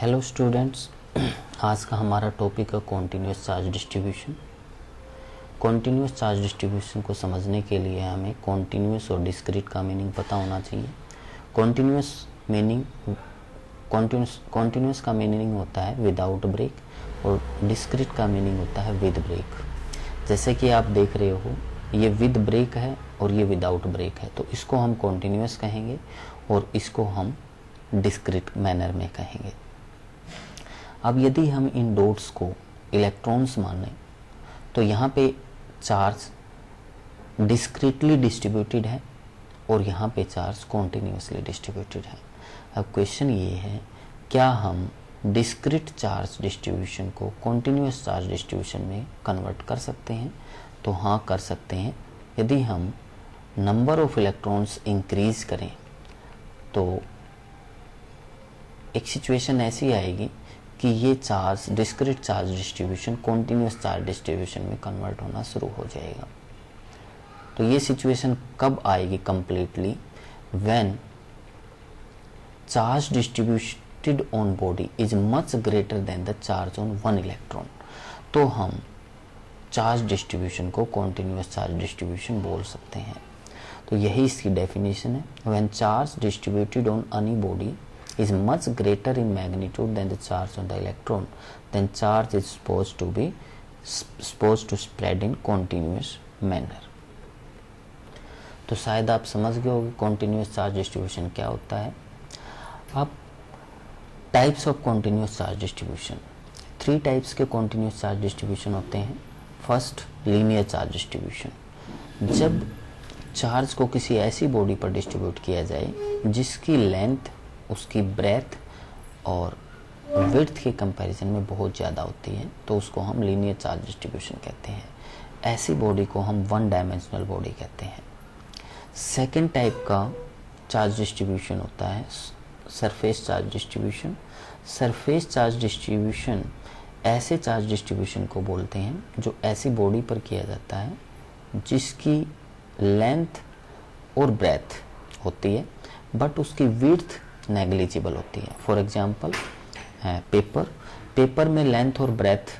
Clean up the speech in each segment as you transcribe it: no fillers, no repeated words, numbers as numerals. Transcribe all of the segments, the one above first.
Hello students, आज का हमारा टॉपिक है continuous charge distribution. Continuous charge distribution को समझने के लिए हमें कॉन्टिन्यूस और डिस्क्रीट का मीनिंग पता होना चाहिए। कॉन्टिन्यूस का मीनिंग होता है विदाउट ब्रेक और डिस्क्रीट का मीनिंग होता है विद ब्रेक। जैसे कि आप देख रहे हो, ये विद ब्रेक है और ये विदाउट ब्रेक है, तो इसको हम कॉन्टिन्यूस कहेंगे और इसको हम डिस्क्रीट मैनर में कहेंगे। अब यदि हम इन डॉट्स को इलेक्ट्रॉन्स माने तो यहाँ पे चार्ज डिस्क्रीटली डिस्ट्रीब्यूटेड है और यहाँ पे चार्ज कॉन्टिन्यूसली डिस्ट्रीब्यूटेड है। अब क्वेश्चन ये है, क्या हम डिस्क्रीट चार्ज डिस्ट्रीब्यूशन को कॉन्टिन्यूस चार्ज डिस्ट्रीब्यूशन में कन्वर्ट कर सकते हैं? तो हाँ, कर सकते हैं। यदि हम नंबर ऑफ इलेक्ट्रॉन्स इंक्रीज करें तो एक सिचुएशन ऐसी आएगी कि ये charge discrete charge distribution continuous charge distribution में कन्वर्ट होना शुरू हो जाएगा। तो ये सिचुएशन कब आएगी completely? When charge distributed on body is much greater than the charge on one electron. तो हम चार्ज डिस्ट्रीब्यूशन को कॉन्टिन्यूस चार्ज डिस्ट्रीब्यूशन बोल सकते हैं। तो यही इसकी डेफिनेशन है। When charge distributed on any body is much greater in magnitude than the charge on the electron, then charge is supposed to spread in continuous manner। तो शायद आप समझ गए होंगे continuous charge distribution क्या होता है। अब types of continuous charge distribution, 3 types के continuous charge distribution होते हैं। फर्स्ट, linear charge distribution, जब चार्ज को किसी ऐसी बॉडी पर डिस्ट्रीब्यूट किया जाए जिसकी लेंथ उसकी ब्रेथ और विड्थ के कंपैरिजन में बहुत ज़्यादा होती है, तो उसको हम लीनियर चार्ज डिस्ट्रीब्यूशन कहते हैं। ऐसी बॉडी को हम वन डायमेंशनल बॉडी कहते हैं। सेकेंड टाइप का चार्ज डिस्ट्रीब्यूशन होता है surface charge distribution. Surface charge distribution ऐसे चार्ज डिस्ट्रीब्यूशन को बोलते हैं जो ऐसी बॉडी पर किया जाता है जिसकी लेंथ और ब्रेथ होती है बट उसकी विड्थ नेग्लिजिबल होती है। फॉर एग्जाम्पल पेपर में लेंथ और ब्रेथ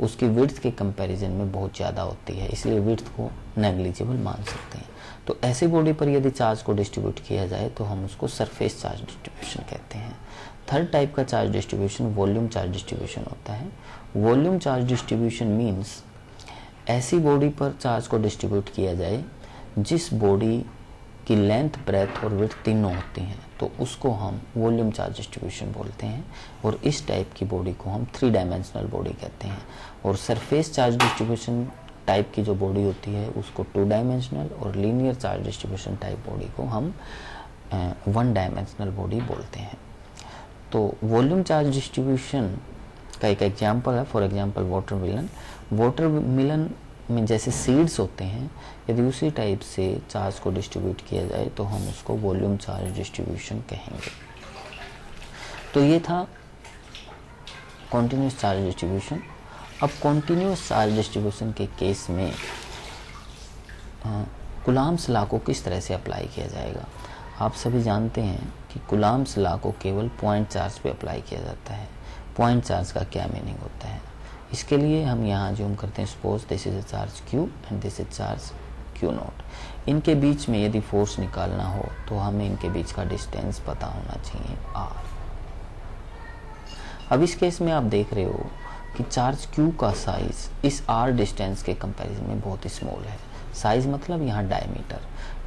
उसकी विड्थ के कंपैरिजन में बहुत ज़्यादा होती है, इसलिए विड्थ को नेग्लिजिबल मान सकते हैं। तो ऐसी बॉडी पर यदि चार्ज को डिस्ट्रीब्यूट किया जाए तो हम उसको सरफेस चार्ज डिस्ट्रीब्यूशन कहते हैं। थर्ड टाइप का charge distribution volume charge distribution होता है। वॉल्यूम चार्ज डिस्ट्रीब्यूशन मीन्स ऐसी बॉडी पर चार्ज को डिस्ट्रीब्यूट किया जाए जिस बॉडी की लेंथ, ब्रेथ और विड्थ तीनों होती हैं, तो उसको हम वॉल्यूम चार्ज डिस्ट्रीब्यूशन बोलते हैं। और इस टाइप की बॉडी को हम 3 डायमेंशनल बॉडी कहते हैं। और सरफेस चार्ज डिस्ट्रीब्यूशन टाइप की जो बॉडी होती है उसको 2 डायमेंशनल और linear charge distribution type body को हम 1 डायमेंशनल बॉडी बोलते हैं। तो वॉल्यूम चार्ज डिस्ट्रीब्यूशन का एक एग्जाम्पल है, फॉर एग्जाम्पल वाटरमेलन में जैसे सीड्स होते हैं, यदि उसी टाइप से चार्ज को डिस्ट्रीब्यूट किया जाए तो हम उसको वॉल्यूम चार्ज डिस्ट्रीब्यूशन कहेंगे। तो ये था कॉन्टिन्यूस चार्ज डिस्ट्रीब्यूशन। अब कॉन्टिन्यूस चार्ज डिस्ट्रीब्यूशन के केस में कूलॉम्स लॉ को किस तरह से अप्लाई किया जाएगा? आप सभी जानते हैं कि कूलॉम्स लॉ को केवल पॉइंट चार्ज पे अप्लाई किया जाता है। पॉइंट चार्ज का क्या मीनिंग होता है? इसके लिए हम यहाँ जूम करते हैं। Suppose this is a charge Q and this is charge Q not. इनके बीच में यदि फोर्स निकालना हो तो हमें इनके बीच का डिस्टेंस पता होना चाहिए R। अब इस केस में आप देख रहे हो कि चार्ज Q का साइज इस R डिस्टेंस के कंपैरिजन में बहुत स्मॉल है। साइज मतलब यहाँ डायमीटर,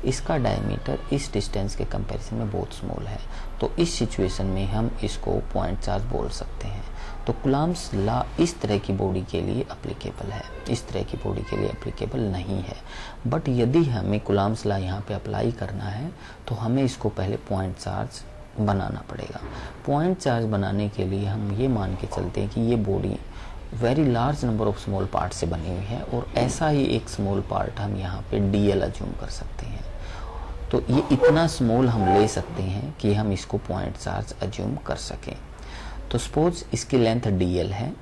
इसका डायमीटर इस डिस्टेंस के कंपैरिजन में बहुत स्मॉल है। तो इस सिचुएशन में हम इसको पॉइंट चार्ज बोल सकते हैं। तो कूलॉम्स लॉ इस तरह की बॉडी के लिए एप्लीकेबल है, इस तरह की बॉडी के लिए एप्लीकेबल नहीं है। बट यदि हमें कूलॉम्स लॉ यहाँ पे अप्लाई करना है तो हमें इसको पहले पॉइंट चार्ज बनाना पड़ेगा। पॉइंट चार्ज बनाने के लिए हम ये मान के चलते हैं कि ये body very large number of small part से बनी हुई है और ऐसा ही एक स्मॉल पार्ट हम यहाँ पे DL अज्यूम कर सकते हैं। तो ये इतना स्मॉल हम ले सकते हैं कि हम इसको पॉइंट चार्ज अज्यूम कर सकें। तो सपोज इसकी लेंथ DL है,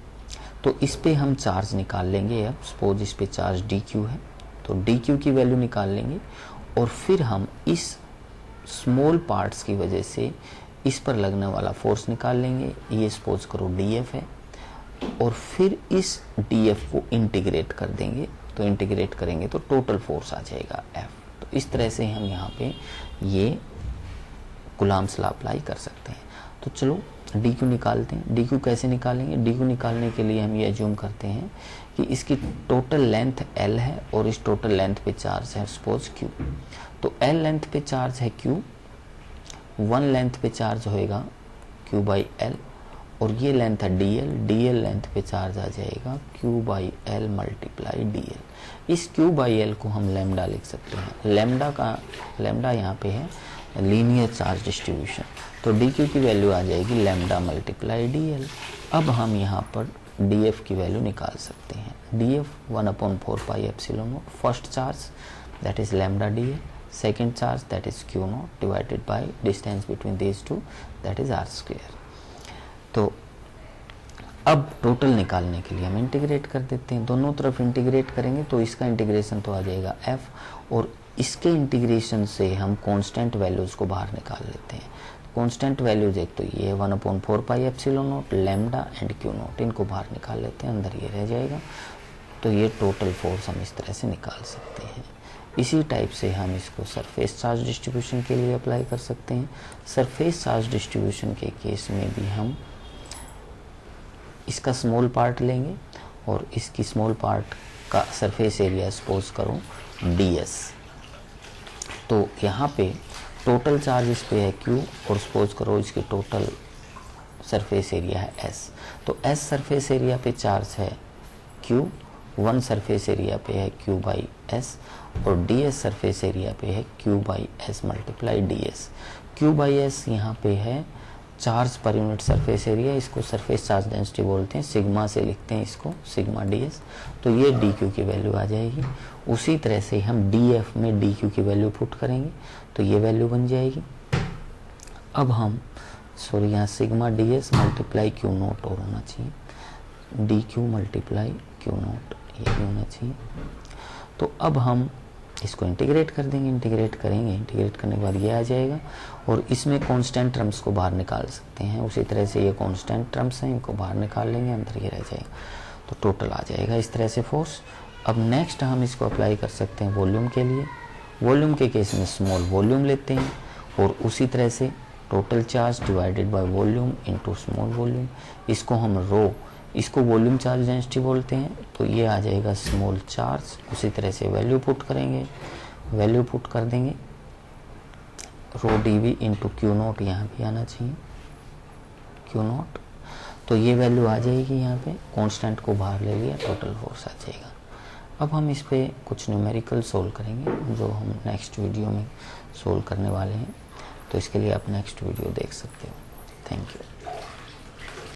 तो इस पे हम चार्ज निकाल लेंगे। अब सपोज इस पे चार्ज DQ है, तो DQ की वैल्यू निकाल लेंगे और फिर हम इस स्मॉल पार्ट्स की वजह से इस पर लगने वाला फोर्स निकाल लेंगे, ये सपोज करो डीएफ है, और फिर इस डीएफ को इंटीग्रेट कर देंगे, तो इंटीग्रेट करेंगे तो टोटल फोर्स आ जाएगा एफ। तो इस तरह से हम यहाँ पे ये कूलम्ब्स लॉ अप्लाई कर सकते हैं। तो चलो डी क्यू निकालते हैं। डी क्यू कैसे निकालेंगे? डी क्यू निकालने के लिए हम ये एज्यूम करते हैं कि इसकी टोटल लेंथ एल है और इस टोटल लेंथ पे चार्ज है सपोज क्यू। तो एल लेंथ पे चार्ज है क्यू, 1 लेंथ पे चार्ज होएगा क्यू बाई एल, और ये लेंथ है डीएल, डीएल लेंथ पे चार्ज आ जाएगा Q by L multiply DL. इस क्यू बाई एल को हम लैम्डा लिख सकते हैं। लैम्डा यहाँ पे है लीनियर चार्ज डिस्ट्रीब्यूशन, तो डी क्यू की वैल्यू आ जाएगी लैम्डा मल्टीप्लाई डी एल। अब हम यहाँ पर डी एफ की वैल्यू निकाल सकते हैं। D F 1/4 pi epsilon nought, first charge that is lambda D L, second charge that is Q nought divided by distance between these two that is R square. तो अब total निकालने के लिए हम इंटीग्रेट कर देते हैं, दोनों तरफ इंटीग्रेट करेंगे तो इसका इंटीग्रेशन तो आ जाएगा एफ, और इसके इंटीग्रेशन से हम कांस्टेंट वैल्यूज को बाहर निकाल लेते हैं। कांस्टेंट वैल्यूज एक तो ये 1/4 pi epsilon not, lambda and Q not, इनको बाहर निकाल लेते हैं, अंदर ये रह जाएगा। तो ये टोटल फोर्स हम इस तरह से निकाल सकते हैं। इसी टाइप से हम इसको सरफेस चार्ज डिस्ट्रीब्यूशन के लिए अप्लाई कर सकते हैं। सरफेस चार्ज डिस्ट्रीब्यूशन के केस में भी हम इसका स्मॉल पार्ट लेंगे और इसकी स्मॉल पार्ट का सरफेस एरिया सपोज करो ds। तो यहाँ पे टोटल चार्ज इस पे है q, और सपोज करो इसकी टोटल सरफेस एरिया है s। तो s सरफेस एरिया पे चार्ज है q, 1 सरफेस एरिया पे है q बाई s, और ds सरफेस एरिया पे है q by s multiply ds। q by s यहाँ पे है charge per unit surface area, इसको सरफेस चार्ज डेंसिटी बोलते हैं, सिग्मा से लिखते हैं इसको, सिग्मा ds। तो ये डी क्यू की वैल्यू आ जाएगी। उसी तरह से हम डी एफ में डी क्यू की वैल्यू पुट करेंगे तो ये वैल्यू बन जाएगी। अब हम यहाँ sigma ds multiply Q note और होना चाहिए, D Q multiply Q note ये भी होना चाहिए। तो अब हम इसको इंटीग्रेट कर देंगे, इंटीग्रेट करेंगे, इंटीग्रेट करने के बाद ये आ जाएगा, और इसमें कांस्टेंट टर्म्स को बाहर निकाल सकते हैं। उसी तरह से ये कांस्टेंट टर्म्स हैं, इनको बाहर निकाल लेंगे, अंदर ये रह जाएगा, तो टोटल आ जाएगा इस तरह से फोर्स। अब नेक्स्ट हम इसको अप्लाई कर सकते हैं वॉल्यूम के लिए। वॉल्यूम के केस में स्मॉल वॉल्यूम लेते हैं, और उसी तरह से total charge divided by volume into small volume, इसको हम रो, इसको वॉल्यूम चार्ज डेंसिटी बोलते हैं, तो ये आ जाएगा स्मॉल चार्ज। उसी तरह से वैल्यू पुट करेंगे, वैल्यू पुट कर देंगे row D V into Q note, यहाँ भी आना चाहिए क्यू नोट। तो ये वैल्यू आ जाएगी, यहाँ पे कांस्टेंट को बाहर ले लिया, टोटल फोर्स आ जाएगा। अब हम इस पे कुछ न्यूमेरिकल सोल्व करेंगे जो हम नेक्स्ट वीडियो में सोल्व करने वाले हैं, तो इसके लिए आप नेक्स्ट वीडियो देख सकते हो। Thank you.